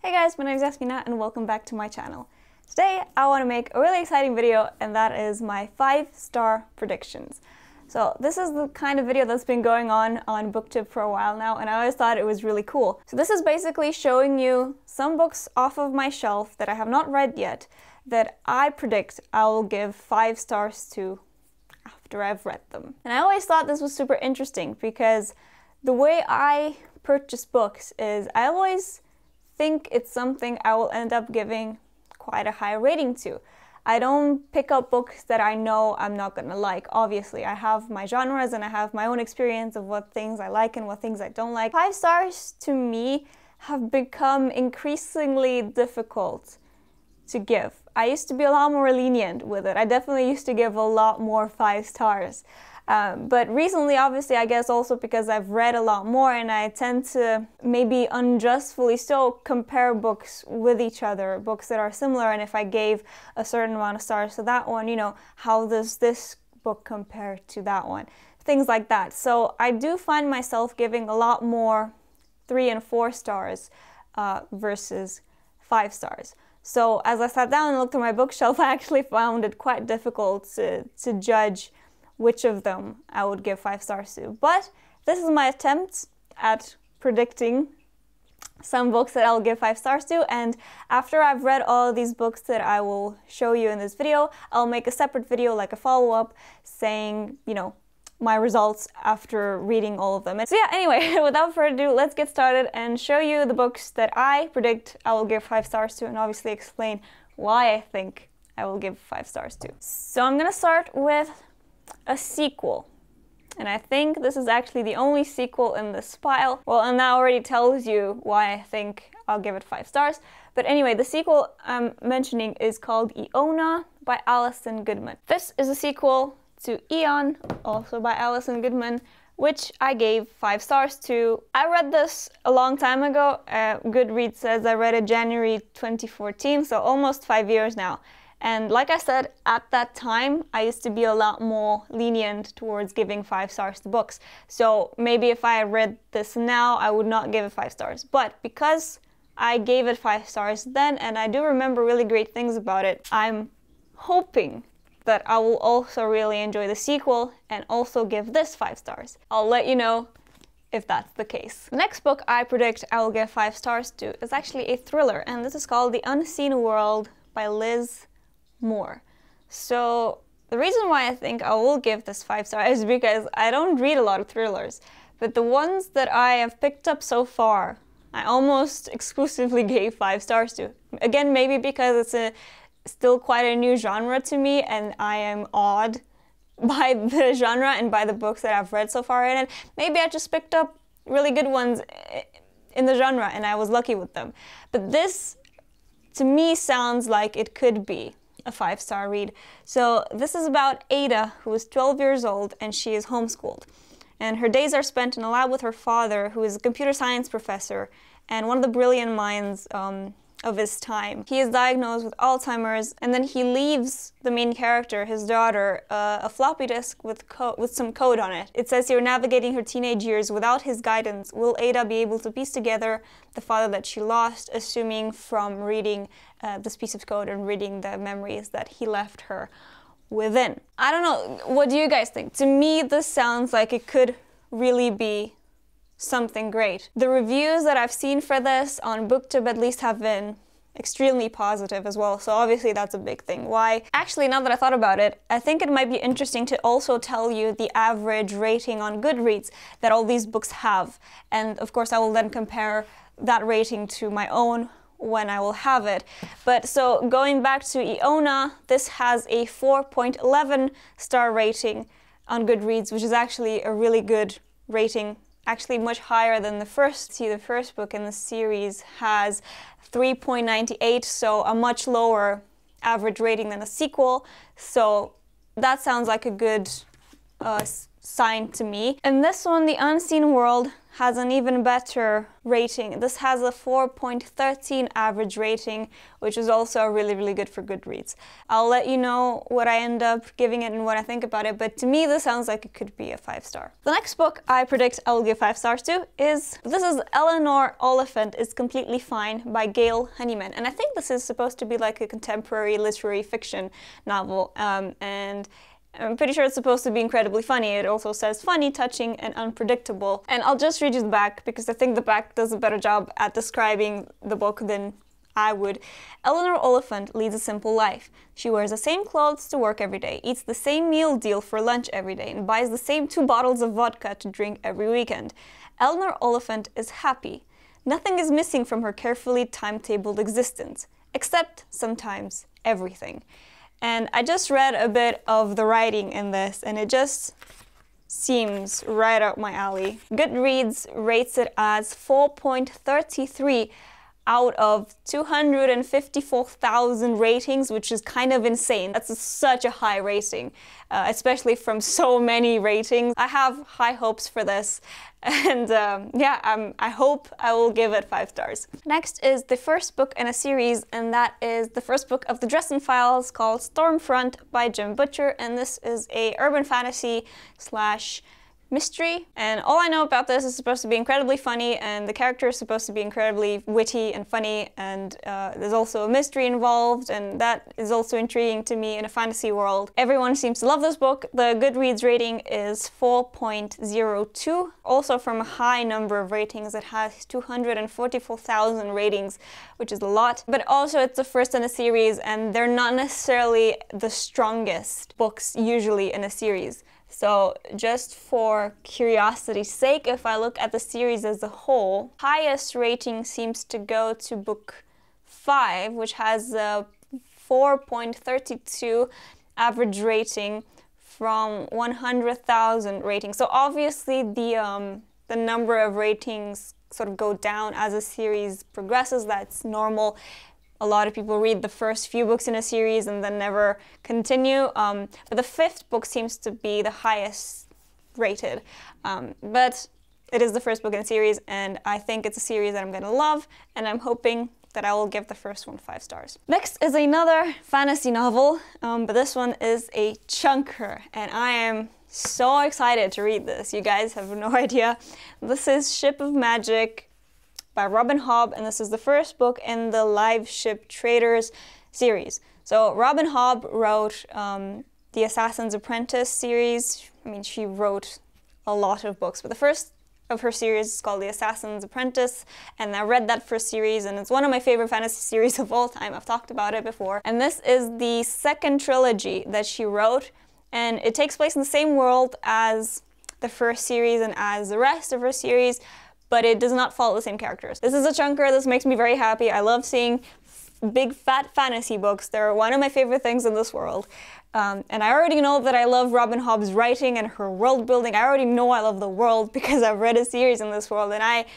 Hey guys, my name is Iasmina and welcome back to my channel. Today I want to make a really exciting video, and that is my 5-star predictions. So this is the kind of video that's been going on BookTube for a while now, and I always thought it was really cool. So this is basically showing you some books off of my shelf that I have not read yet that I predict I will give 5 stars to after I've read them. And I always thought this was super interesting because the way I purchase books is I always think it's something I will end up giving quite a high rating to. I don't pick up books that I know I'm not gonna like. Obviously, I have my genres and I have my own experience of what things I like and what things I don't like. 5 stars to me have become increasingly difficult to give. I used to be a lot more lenient with it. I definitely used to give a lot more 5 stars. But recently, obviously, I guess also because I've read a lot more and I tend to maybe unjustly so compare books with each other, books that are similar, and if I gave a certain amount of stars to that one, you know, how does this book compare to that one? Things like that. So I do find myself giving a lot more 3 and 4 stars versus 5 stars. So as I sat down and looked at my bookshelf, I actually found it quite difficult to judge which of them I would give 5 stars to. But this is my attempt at predicting some books that I'll give 5 stars to, and after I've read all of these books that I will show you in this video, I'll make a separate video, like a follow-up, saying, you know, my results after reading all of them. And so yeah, anyway, without further ado, let's get started and show you the books that I predict I will give 5 stars to, and obviously explain why I think I will give 5 stars to. So I'm gonna start with a sequel, and I think this is actually the only sequel in this pile. Well, and that already tells you why I think I'll give it 5 stars. But anyway, the sequel I'm mentioning is called Iona by Alison Goodman. This is a sequel to Eon, also by Alison Goodman, which I gave 5 stars to. I read this a long time ago. Goodreads says I read it January 2014, so almost 5 years now. And like I said, at that time, I used to be a lot more lenient towards giving 5 stars to books. So maybe if I had read this now, I would not give it 5 stars. But because I gave it 5 stars then, and I do remember really great things about it, I'm hoping that I will also really enjoy the sequel and also give this 5 stars. I'll let you know if that's the case. The next book I predict I will give 5 stars to is actually a thriller, and this is called The Unseen World by Liz Moore. So the reason why I think I will give this 5 stars is because I don't read a lot of thrillers, but the ones that I have picked up so far, I almost exclusively gave 5 stars to. Again, maybe because it's still quite a new genre to me, and I am awed by the genre and by the books that I've read so far in it. Maybe I just picked up really good ones in the genre and I was lucky with them. But this, to me, sounds like it could be a 5-star read. So this is about Ada, who is 12 years old and she is homeschooled. And her days are spent in a lab with her father, who is a computer science professor and one of the brilliant minds of his time. He is diagnosed with Alzheimer's, and then he leaves the main character, his daughter, a floppy disk with some code on it. It says here, navigating her teenage years without his guidance, will Ada be able to piece together the father that she lost, assuming from reading this piece of code and reading the memories that he left her within. I don't know, what do you guys think? To me, this sounds like it could really be something great. The reviews that I've seen for this on BookTube at least have been extremely positive as well, so obviously that's a big thing. Why? Actually, now that I thought about it, I think it might be interesting to also tell you the average rating on Goodreads that all these books have. And of course I will then compare that rating to my own when I will have it. But so going back to Iona, this has a 4.11 star rating on Goodreads, which is actually a really good rating. Actually much higher than the first. See, the first book in the series has 3.98, so a much lower average rating than a sequel. So that sounds like a good sign to me. And this one, The Unseen World, has an even better rating. This has a 4.13 average rating, which is also really, really good for Goodreads. I'll let you know what I end up giving it and what I think about it, but to me this sounds like it could be a 5-star. The next book I predict I will give 5 stars to is Eleanor Oliphant is Completely Fine by Gail Honeyman. And I think this is supposed to be like a contemporary literary fiction novel, and I'm pretty sure it's supposed to be incredibly funny. It also says funny, touching, and unpredictable. And I'll just read you the back because I think the back does a better job at describing the book than I would. Eleanor Oliphant leads a simple life. She wears the same clothes to work every day, eats the same meal deal for lunch every day, and buys the same 2 bottles of vodka to drink every weekend. Eleanor Oliphant is happy. Nothing is missing from her carefully timetabled existence, except sometimes everything. And I just read a bit of the writing in this, and it just seems right up my alley. Goodreads rates it as 4.33 out of 254,000 ratings, which is kind of insane. That's such a high rating, especially from so many ratings. I have high hopes for this, and yeah, I hope I will give it 5 stars. Next is the first book in a series, and that is the first book of the Dresden Files called Stormfront by Jim Butcher, and this is a urban fantasy / mystery. And all I know about this is supposed to be incredibly funny, and the character is supposed to be incredibly witty and funny, and there's also a mystery involved, and that is also intriguing to me in a fantasy world. Everyone seems to love this book. The Goodreads rating is 4.02. Also from a high number of ratings, it has 244,000 ratings, which is a lot. But also it's the first in a series, and they're not necessarily the strongest books usually in a series. So just for curiosity's sake, if I look at the series as a whole, highest rating seems to go to book 5, which has a 4.32 average rating from 100,000 ratings. So obviously the number of ratings sort of go down as a series progresses. That's normal. A lot of people read the first few books in a series and then never continue. But the 5th book seems to be the highest rated. But it is the first book in a series, and I think it's a series that I'm going to love, and I'm hoping that I will give the first one 5 stars. Next is another fantasy novel, but this one is a chunker, and I am so excited to read this. You guys have no idea. This is Ship of Magic by Robin Hobb, and this is the first book in the Live Ship Traders series. So Robin Hobb wrote the Assassin's Apprentice series. I mean, she wrote a lot of books, but the first of her series is called The Assassin's Apprentice, and I read that first series, and it's one of my favorite fantasy series of all time. I've talked about it before. And this is the 2nd trilogy that she wrote, and it takes place in the same world as the first series and as the rest of her series, but it does not follow the same characters. This is a chunker. This makes me very happy. I love seeing big fat fantasy books. They're one of my favorite things in this world. And I already know that I love Robin Hobb's writing and her world building. I already know I love the world because I've read a series in this world, and I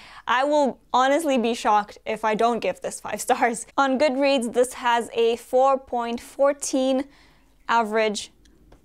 will honestly be shocked if I don't give this 5 stars. On Goodreads, this has a 4.14 average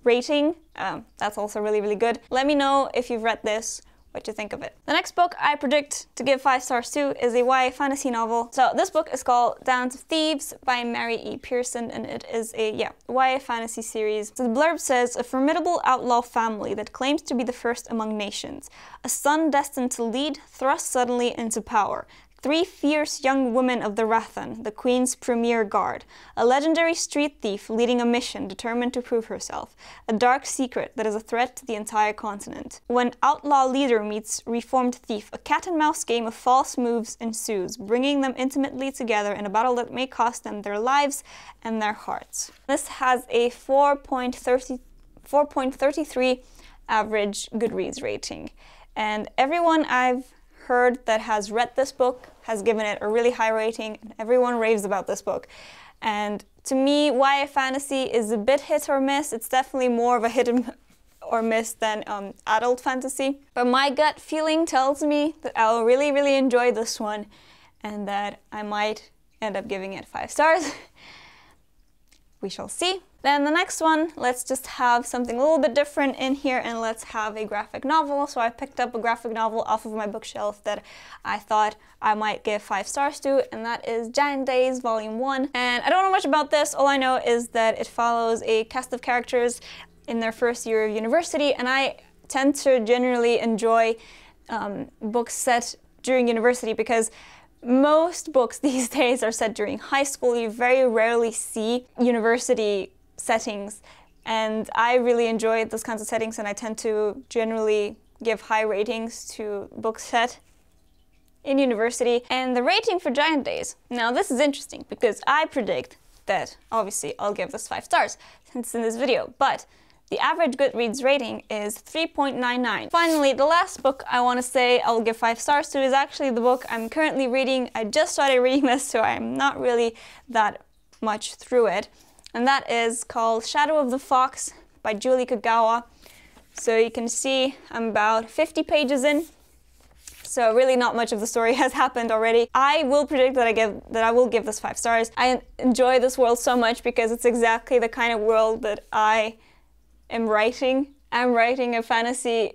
rating. That's also really, really good. Let me know if you've read this, what you think of it. The next book I predict to give 5 stars to is a YA fantasy novel. So this book is called Dance of Thieves by Mary E. Pearson, and it is a YA fantasy series. So the blurb says, a formidable outlaw family that claims to be the first among nations. A son destined to lead, thrust suddenly into power. 3 fierce young women of the Rathan, the Queen's premier guard. A legendary street thief leading a mission determined to prove herself. A dark secret that is a threat to the entire continent. When outlaw leader meets reformed thief, a cat-and-mouse game of false moves ensues, bringing them intimately together in a battle that may cost them their lives and their hearts. This has a 4.33 average Goodreads rating. And everyone I've heard that has read this book has given it a really high rating, and everyone raves about this book. And to me, YA fantasy is a bit hit or miss. It's definitely more of a hit or miss than adult fantasy. But my gut feeling tells me that I'll really, really enjoy this one, and that I might end up giving it 5 stars. we shall see. Then the next one, let's just have something a little bit different in here, and let's have a graphic novel. So I picked up a graphic novel off of my bookshelf that I thought I might give 5 stars to, and that is Giant Days Volume 1. And I don't know much about this. All I know is that it follows a cast of characters in their first year of university, and I tend to generally enjoy books set during university because most books these days are set during high school. You very rarely see university settings, and I really enjoy those kinds of settings, and I tend to generally give high ratings to books set in university. And the rating for Giant Days, now this is interesting because I predict that obviously I'll give this 5 stars since it's in this video, but the average Goodreads rating is 3.99. Finally, the last book I want to say I'll give 5 stars to is actually the book I'm currently reading. I just started reading this, so I'm not really that much through it. And that is called Shadow of the Fox by Julie Kagawa. So you can see I'm about 50 pages in. So really not much of the story has happened already. I will predict that I will give this 5 stars. I enjoy this world so much because it's exactly the kind of world that I am writing. I'm writing a fantasy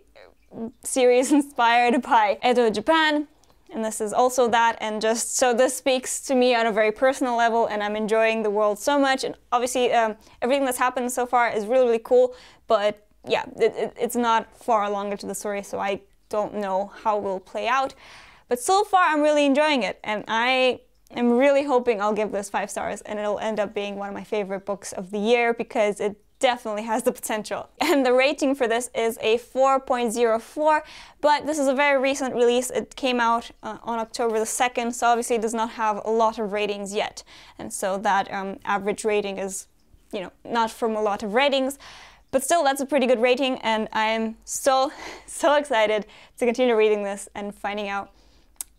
series inspired by Edo, Japan, and this is also that, and just so this speaks to me on a very personal level, and I'm enjoying the world so much. And obviously everything that's happened so far is really, really cool, but yeah, it's not far along into the story, so I don't know how it will play out. But so far I'm really enjoying it, and I am really hoping I'll give this 5 stars and it'll end up being one of my favorite books of the year because it definitely has the potential. And the rating for this is a 4.04, but this is a very recent release. It came out on October the 2nd, so obviously it does not have a lot of ratings yet. And so that average rating is, you know, not from a lot of ratings, but still that's a pretty good rating, and I'm so excited to continue reading this and finding out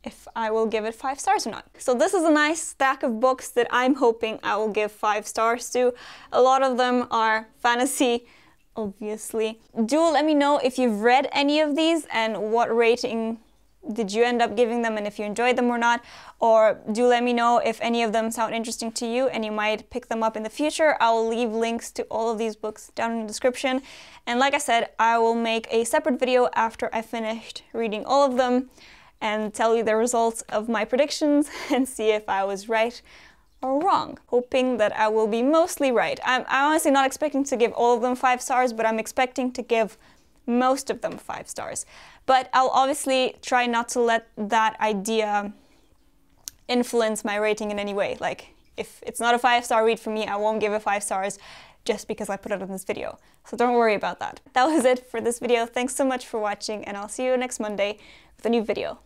if I will give it 5 stars or not. So this is a nice stack of books that I'm hoping I will give 5 stars to. A lot of them are fantasy, obviously. Do let me know if you've read any of these and what rating did you end up giving them and if you enjoyed them or not. Or do let me know if any of them sound interesting to you and you might pick them up in the future. I will leave links to all of these books down in the description. And like I said, I will make a separate video after I finished reading all of them and tell you the results of my predictions and see if I was right or wrong. Hoping that I will be mostly right. I'm honestly not expecting to give all of them 5 stars, but I'm expecting to give most of them 5 stars. But I'll obviously try not to let that idea influence my rating in any way. Like, if it's not a 5-star read for me, I won't give it 5 stars just because I put it in this video. So don't worry about that. That was it for this video. Thanks so much for watching, and I'll see you next Monday with a new video.